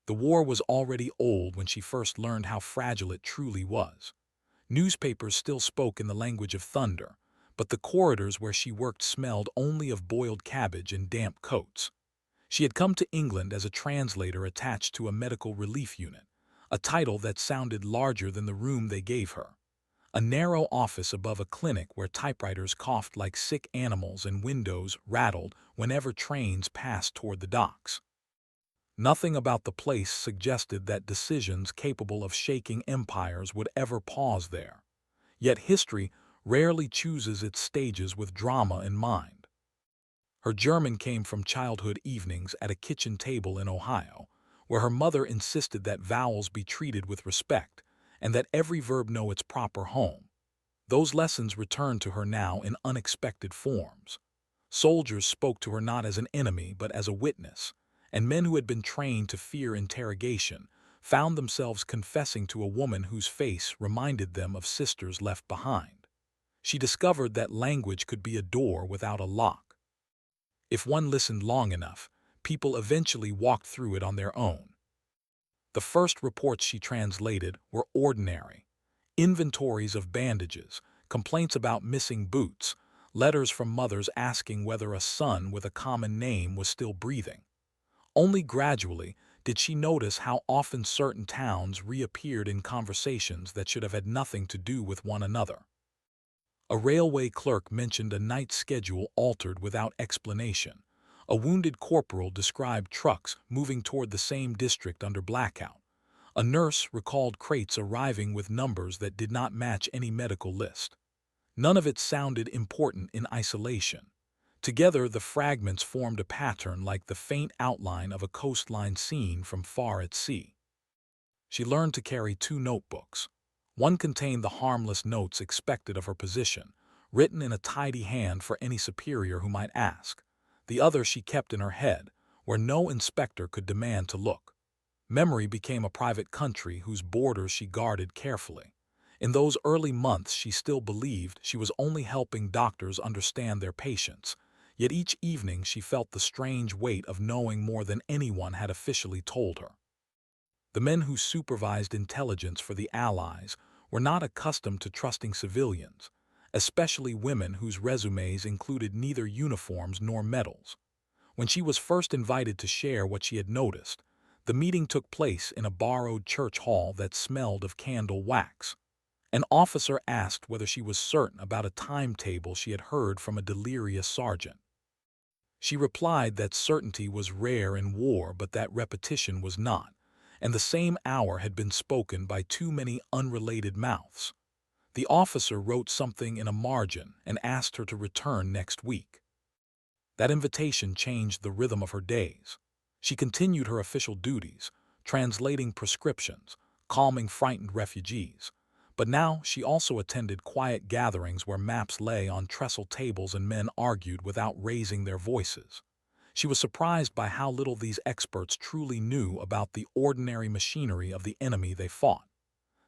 The war was already old when she first learned how fragile it truly was. Newspapers still spoke in the language of thunder, but the corridors where she worked smelled only of boiled cabbage and damp coats. She had come to England as a translator attached to a medical relief unit, a title that sounded larger than the room they gave her. A narrow office above a clinic where typewriters coughed like sick animals and windows rattled whenever trains passed toward the docks. Nothing about the place suggested that decisions capable of shaking empires would ever pause there. Yet history rarely chooses its stages with drama in mind. Her German came from childhood evenings at a kitchen table in Ohio, where her mother insisted that vowels be treated with respect and that every verb know its proper home. Those lessons returned to her now in unexpected forms. Soldiers spoke to her not as an enemy but as a witness, and men who had been trained to fear interrogation found themselves confessing to a woman whose face reminded them of sisters left behind. She discovered that language could be a door without a lock. If one listened long enough, people eventually walked through it on their own. The first reports she translated were ordinary. Inventories of bandages, complaints about missing boots, letters from mothers asking whether a son with a common name was still breathing. Only gradually did she notice how often certain towns reappeared in conversations that should have had nothing to do with one another. A railway clerk mentioned a night schedule altered without explanation. A wounded corporal described trucks moving toward the same district under blackout. A nurse recalled crates arriving with numbers that did not match any medical list. None of it sounded important in isolation. Together, the fragments formed a pattern like the faint outline of a coastline seen from far at sea. She learned to carry two notebooks. One contained the harmless notes expected of her position, written in a tidy hand for any superior who might ask. The other she kept in her head, where no inspector could demand to look. Memory became a private country whose borders she guarded carefully. In those early months she still believed she was only helping doctors understand their patients, yet each evening she felt the strange weight of knowing more than anyone had officially told her. The men who supervised intelligence for the Allies were not accustomed to trusting civilians, especially women whose resumes included neither uniforms nor medals. When she was first invited to share what she had noticed, the meeting took place in a borrowed church hall that smelled of candle wax. An officer asked whether she was certain about a timetable she had heard from a delirious sergeant. She replied that certainty was rare in war but that repetition was not, and the same hour had been spoken by too many unrelated mouths. The officer wrote something in a margin and asked her to return next week. That invitation changed the rhythm of her days. She continued her official duties, translating prescriptions, calming frightened refugees. But now she also attended quiet gatherings where maps lay on trestle tables and men argued without raising their voices. She was surprised by how little these experts truly knew about the ordinary machinery of the enemy they fought.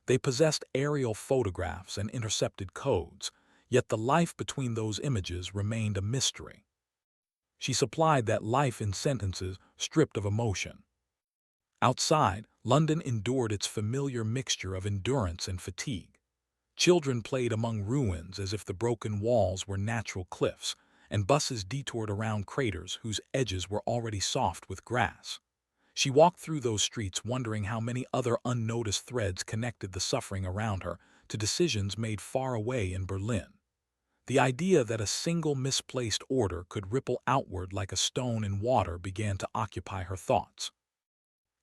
They possessed aerial photographs and intercepted codes, yet the life between those images remained a mystery. She supplied that life in sentences stripped of emotion. Outside, London endured its familiar mixture of endurance and fatigue. Children played among ruins as if the broken walls were natural cliffs, and buses detoured around craters whose edges were already soft with grass. She walked through those streets wondering how many other unnoticed threads connected the suffering around her to decisions made far away in Berlin. The idea that a single misplaced order could ripple outward like a stone in water began to occupy her thoughts.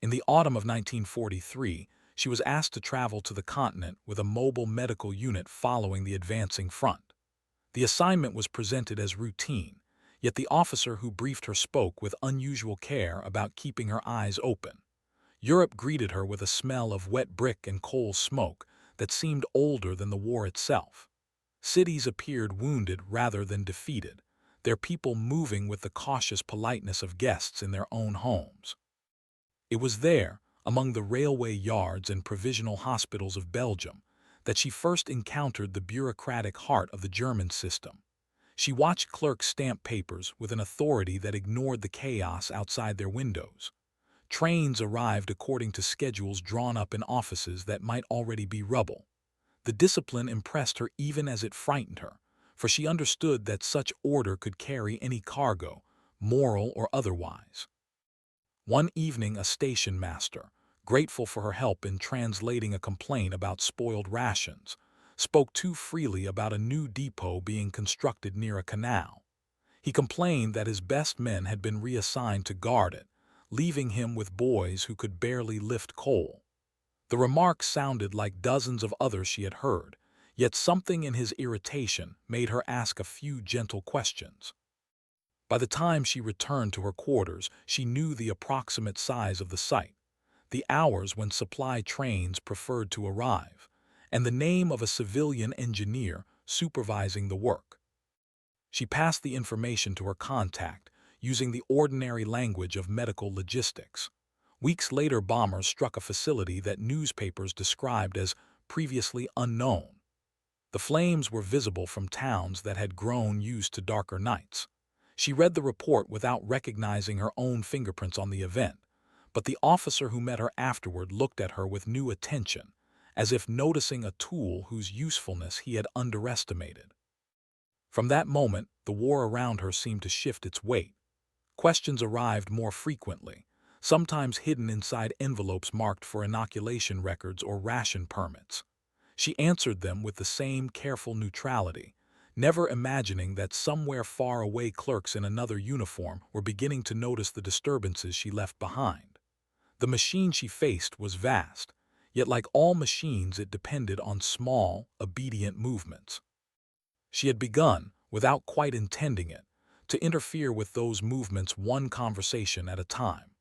In the autumn of 1943, she was asked to travel to the continent with a mobile medical unit following the advancing front. The assignment was presented as routine, yet the officer who briefed her spoke with unusual care about keeping her eyes open. Europe greeted her with a smell of wet brick and coal smoke that seemed older than the war itself. Cities appeared wounded rather than defeated, their people moving with the cautious politeness of guests in their own homes. It was there, among the railway yards and provisional hospitals of Belgium, that she first encountered the bureaucratic heart of the German system. She watched clerks stamp papers with an authority that ignored the chaos outside their windows. Trains arrived according to schedules drawn up in offices that might already be rubble. The discipline impressed her even as it frightened her, for she understood that such order could carry any cargo, moral or otherwise. One evening, a station master, grateful for her help in translating a complaint about spoiled rations, spoke too freely about a new depot being constructed near a canal. He complained that his best men had been reassigned to guard it, leaving him with boys who could barely lift coal. The remark sounded like dozens of others she had heard, yet something in his irritation made her ask a few gentle questions. By the time she returned to her quarters, she knew the approximate size of the site, the hours when supply trains preferred to arrive, and the name of a civilian engineer supervising the work. She passed the information to her contact, using the ordinary language of medical logistics. Weeks later, bombers struck a facility that newspapers described as previously unknown. The flames were visible from towns that had grown used to darker nights. She read the report without recognizing her own fingerprints on the event, but the officer who met her afterward looked at her with new attention, as if noticing a tool whose usefulness he had underestimated. From that moment, the war around her seemed to shift its weight. Questions arrived more frequently, sometimes hidden inside envelopes marked for inoculation records or ration permits. She answered them with the same careful neutrality, never imagining that somewhere far away clerks in another uniform were beginning to notice the disturbances she left behind. The machine she faced was vast, yet like all machines it depended on small, obedient movements. She had begun, without quite intending it, to interfere with those movements one conversation at a time.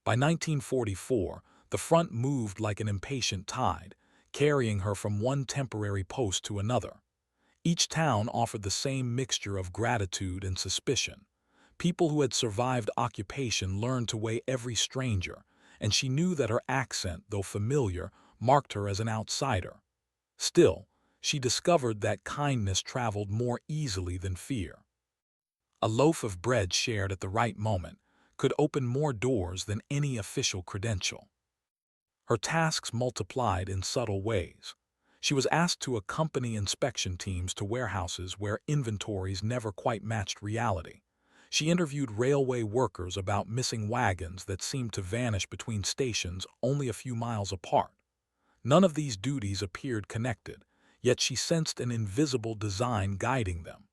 By 1944, the front moved like an impatient tide, carrying her from one temporary post to another. Each town offered the same mixture of gratitude and suspicion. People who had survived occupation learned to weigh every stranger, and she knew that her accent, though familiar, marked her as an outsider. Still, she discovered that kindness traveled more easily than fear. A loaf of bread shared at the right moment could open more doors than any official credential. Her tasks multiplied in subtle ways. She was asked to accompany inspection teams to warehouses where inventories never quite matched reality. She interviewed railway workers about missing wagons that seemed to vanish between stations only a few miles apart. None of these duties appeared connected, yet she sensed an invisible design guiding them.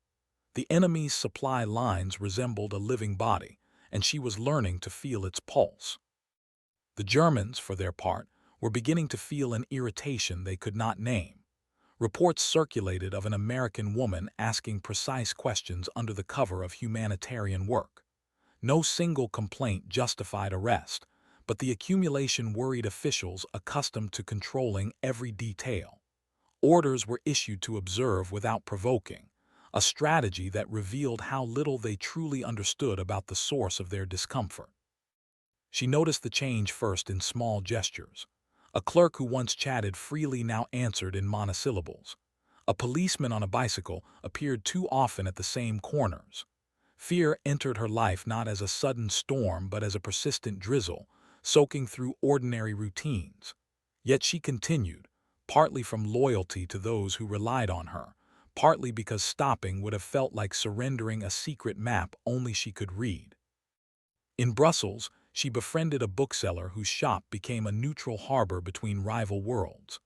The enemy's supply lines resembled a living body, and she was learning to feel its pulse. The Germans, for their part, were beginning to feel an irritation they could not name. Reports circulated of an American woman asking precise questions under the cover of humanitarian work. No single complaint justified arrest, but the accumulation worried officials accustomed to controlling every detail. Orders were issued to observe without provoking, a strategy that revealed how little they truly understood about the source of their discomfort. She noticed the change first in small gestures. A clerk who once chatted freely now answered in monosyllables. A policeman on a bicycle appeared too often at the same corners. Fear entered her life not as a sudden storm but as a persistent drizzle, soaking through ordinary routines. Yet she continued, partly from loyalty to those who relied on her, partly because stopping would have felt like surrendering a secret map only she could read. In Brussels, she befriended a bookseller whose shop became a neutral harbor between rival worlds.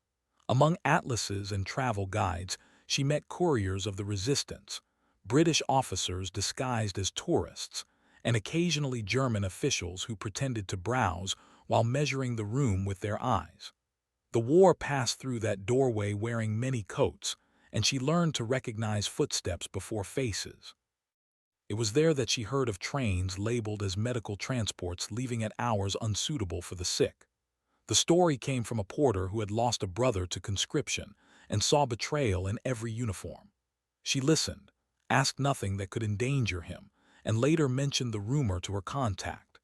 Among atlases and travel guides, she met couriers of the resistance, British officers disguised as tourists, and occasionally German officials who pretended to browse while measuring the room with their eyes. The war passed through that doorway wearing many coats, and she learned to recognize footsteps before faces. It was there that she heard of trains labeled as medical transports leaving at hours unsuitable for the sick. The story came from a porter who had lost a brother to conscription and saw betrayal in every uniform. She listened, asked nothing that could endanger him, and later mentioned the rumor to her contact.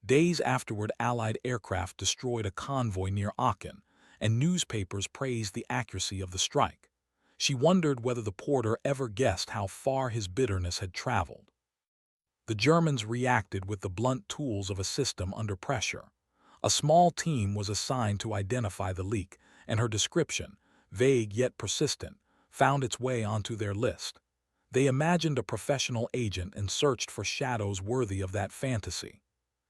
Days afterward, Allied aircraft destroyed a convoy near Aachen, and newspapers praised the accuracy of the strike. She wondered whether the porter ever guessed how far his bitterness had traveled. The Germans reacted with the blunt tools of a system under pressure. A small team was assigned to identify the leak, and her description, vague yet persistent, found its way onto their list. They imagined a professional agent and searched for shadows worthy of that fantasy.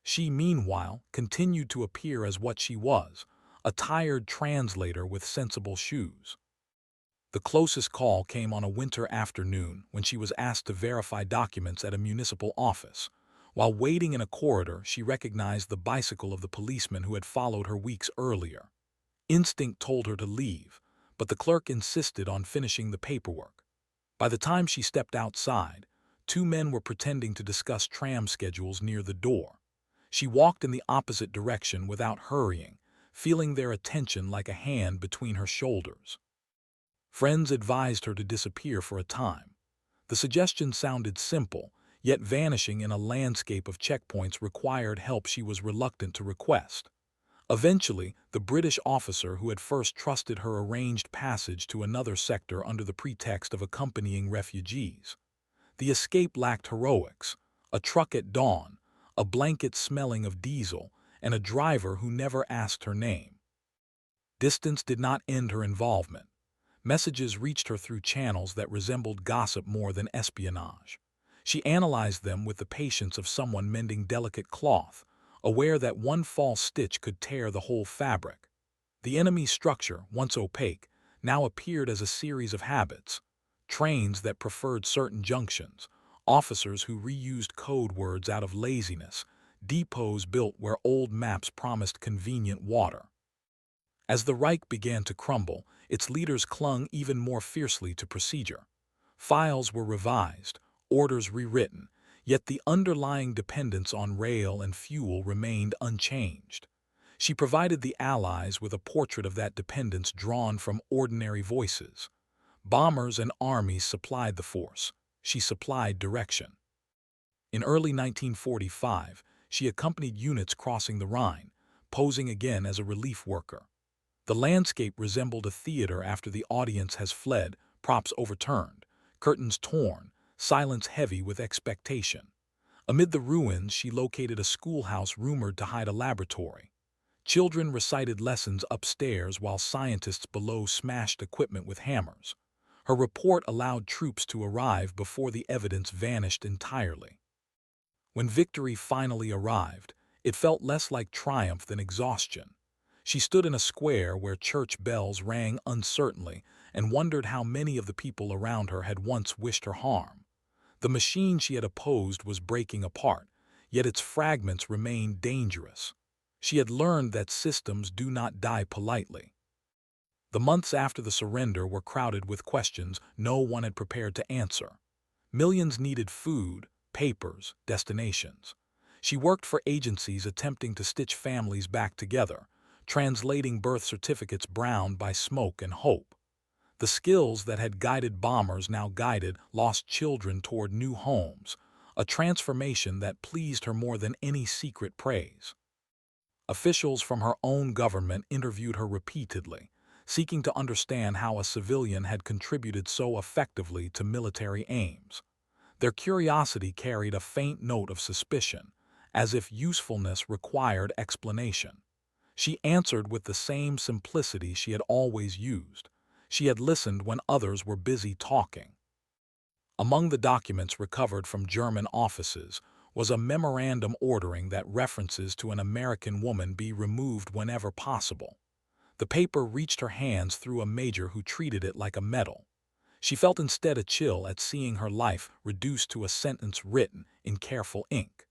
She, meanwhile, continued to appear as what she was, a tired translator with sensible shoes. The closest call came on a winter afternoon when she was asked to verify documents at a municipal office. While waiting in a corridor, she recognized the bicycle of the policeman who had followed her weeks earlier. Instinct told her to leave, but the clerk insisted on finishing the paperwork. By the time she stepped outside, two men were pretending to discuss tram schedules near the door. She walked in the opposite direction without hurrying, feeling their attention like a hand between her shoulders. Friends advised her to disappear for a time. The suggestion sounded simple, yet vanishing in a landscape of checkpoints required help she was reluctant to request. Eventually, the British officer who had first trusted her arranged passage to another sector under the pretext of accompanying refugees. The escape lacked heroics: a truck at dawn, a blanket smelling of diesel, and a driver who never asked her name. Distance did not end her involvement. Messages reached her through channels that resembled gossip more than espionage. She analyzed them with the patience of someone mending delicate cloth, aware that one false stitch could tear the whole fabric. The enemy's structure, once opaque, now appeared as a series of habits: trains that preferred certain junctions, officers who reused code words out of laziness, depots built where old maps promised convenient water. As the Reich began to crumble, its leaders clung even more fiercely to procedure. Files were revised, orders rewritten, yet the underlying dependence on rail and fuel remained unchanged. She provided the Allies with a portrait of that dependence drawn from ordinary voices. Bombers and armies supplied the force. She supplied direction. In early 1945, she accompanied units crossing the Rhine, posing again as a relief worker. The landscape resembled a theater after the audience has fled, props overturned, curtains torn, silence heavy with expectation. Amid the ruins, she located a schoolhouse rumored to hide a laboratory. Children recited lessons upstairs while scientists below smashed equipment with hammers. Her report allowed troops to arrive before the evidence vanished entirely. When victory finally arrived, it felt less like triumph than exhaustion. She stood in a square where church bells rang uncertainly and wondered how many of the people around her had once wished her harm. The machine she had opposed was breaking apart, yet its fragments remained dangerous. She had learned that systems do not die politely. The months after the surrender were crowded with questions no one had prepared to answer. Millions needed food, papers, destinations. She worked for agencies attempting to stitch families back together, translating birth certificates browned by smoke and hope. The skills that had guided bombers now guided lost children toward new homes, a transformation that pleased her more than any secret praise. Officials from her own government interviewed her repeatedly, seeking to understand how a civilian had contributed so effectively to military aims. Their curiosity carried a faint note of suspicion, as if usefulness required explanation. She answered with the same simplicity she had always used. She had listened when others were busy talking. Among the documents recovered from German offices was a memorandum ordering that references to an American woman be removed whenever possible. The paper reached her hands through a major who treated it like a medal. She felt instead a chill at seeing her life reduced to a sentence written in careful ink.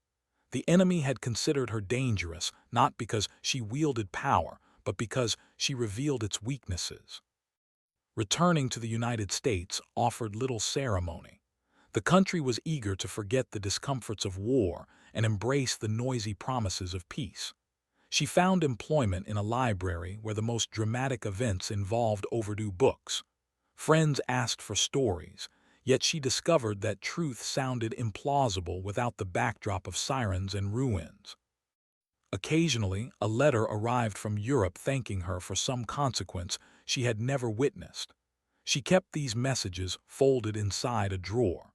The enemy had considered her dangerous not because she wielded power, but because she revealed its weaknesses. Returning to the United States offered little ceremony. The country was eager to forget the discomforts of war and embrace the noisy promises of peace. She found employment in a library where the most dramatic events involved overdue books. Friends asked for stories, yet she discovered that truth sounded implausible without the backdrop of sirens and ruins. Occasionally, a letter arrived from Europe thanking her for some consequence she had never witnessed. She kept these messages folded inside a drawer.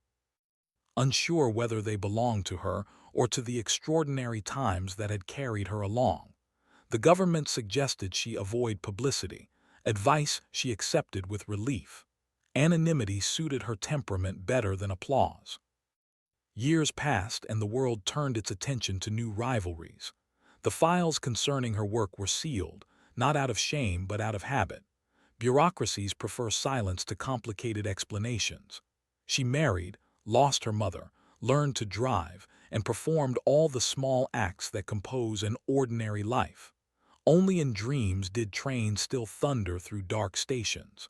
unsure whether they belonged to her or to the extraordinary times that had carried her along. The government suggested she avoid publicity, advice she accepted with relief. Anonymity suited her temperament better than applause. Years passed and the world turned its attention to new rivalries. The files concerning her work were sealed, not out of shame but out of habit. Bureaucracies prefer silence to complicated explanations. She married, lost her mother, learned to drive, and performed all the small acts that compose an ordinary life. Only in dreams did trains still thunder through dark stations.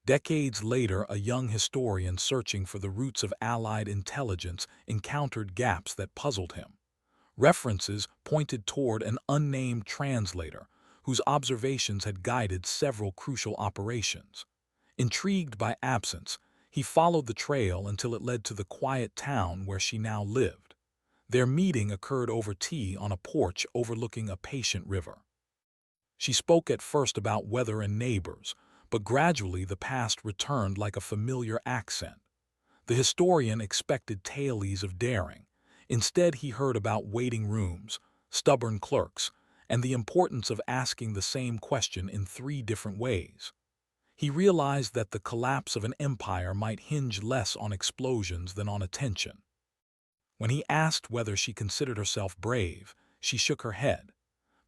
Decades later, a young historian searching for the roots of Allied intelligence encountered gaps that puzzled him. References pointed toward an unnamed translator whose observations had guided several crucial operations. Intrigued by absence, he followed the trail until it led to the quiet town where she now lived. Their meeting occurred over tea on a porch overlooking a patient river. She spoke at first about weather and neighbors, but gradually the past returned like a familiar accent. The historian expected tales of daring. Instead, he heard about waiting rooms, stubborn clerks, and the importance of asking the same question in 3 different ways. He realized that the collapse of an empire might hinge less on explosions than on attention. When he asked whether she considered herself brave, she shook her head.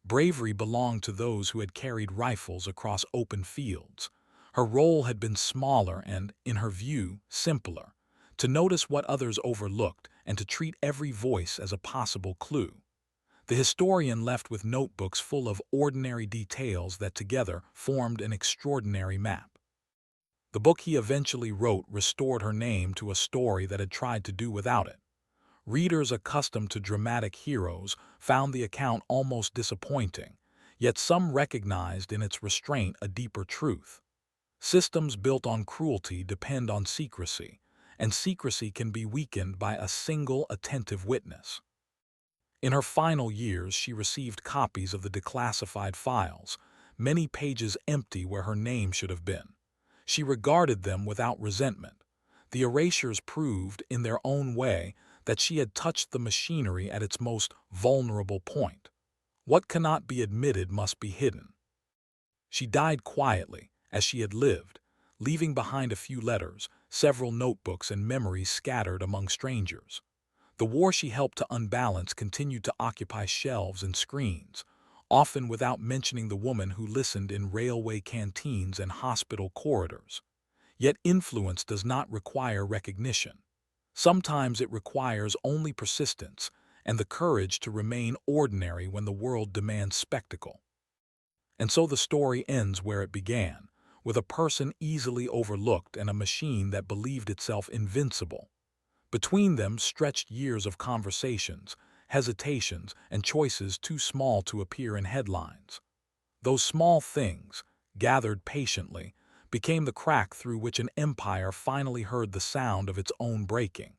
Bravery belonged to those who had carried rifles across open fields. Her role had been smaller and, in her view, simpler, to notice what others overlooked and to treat every voice as a possible clue. The historian left with notebooks full of ordinary details that together formed an extraordinary map. The book he eventually wrote restored her name to a story that had tried to do without it. Readers accustomed to dramatic heroes found the account almost disappointing, yet some recognized in its restraint a deeper truth. Systems built on cruelty depend on secrecy, and secrecy can be weakened by a single attentive witness. In her final years, she received copies of the declassified files, many pages empty where her name should have been. She regarded them without resentment. The erasures proved, in their own way, that she had touched the machinery at its most vulnerable point. What cannot be admitted must be hidden. She died quietly, as she had lived, leaving behind a few letters, several notebooks, and memories scattered among strangers. The war she helped to unbalance continued to occupy shelves and screens, often without mentioning the woman who listened in railway canteens and hospital corridors. Yet influence does not require recognition. Sometimes it requires only persistence and the courage to remain ordinary when the world demands spectacle. And so the story ends where it began, with a person easily overlooked and a machine that believed itself invincible. Between them stretched years of conversations, hesitations, and choices too small to appear in headlines. Those small things, gathered patiently, became the crack through which an empire finally heard the sound of its own breaking.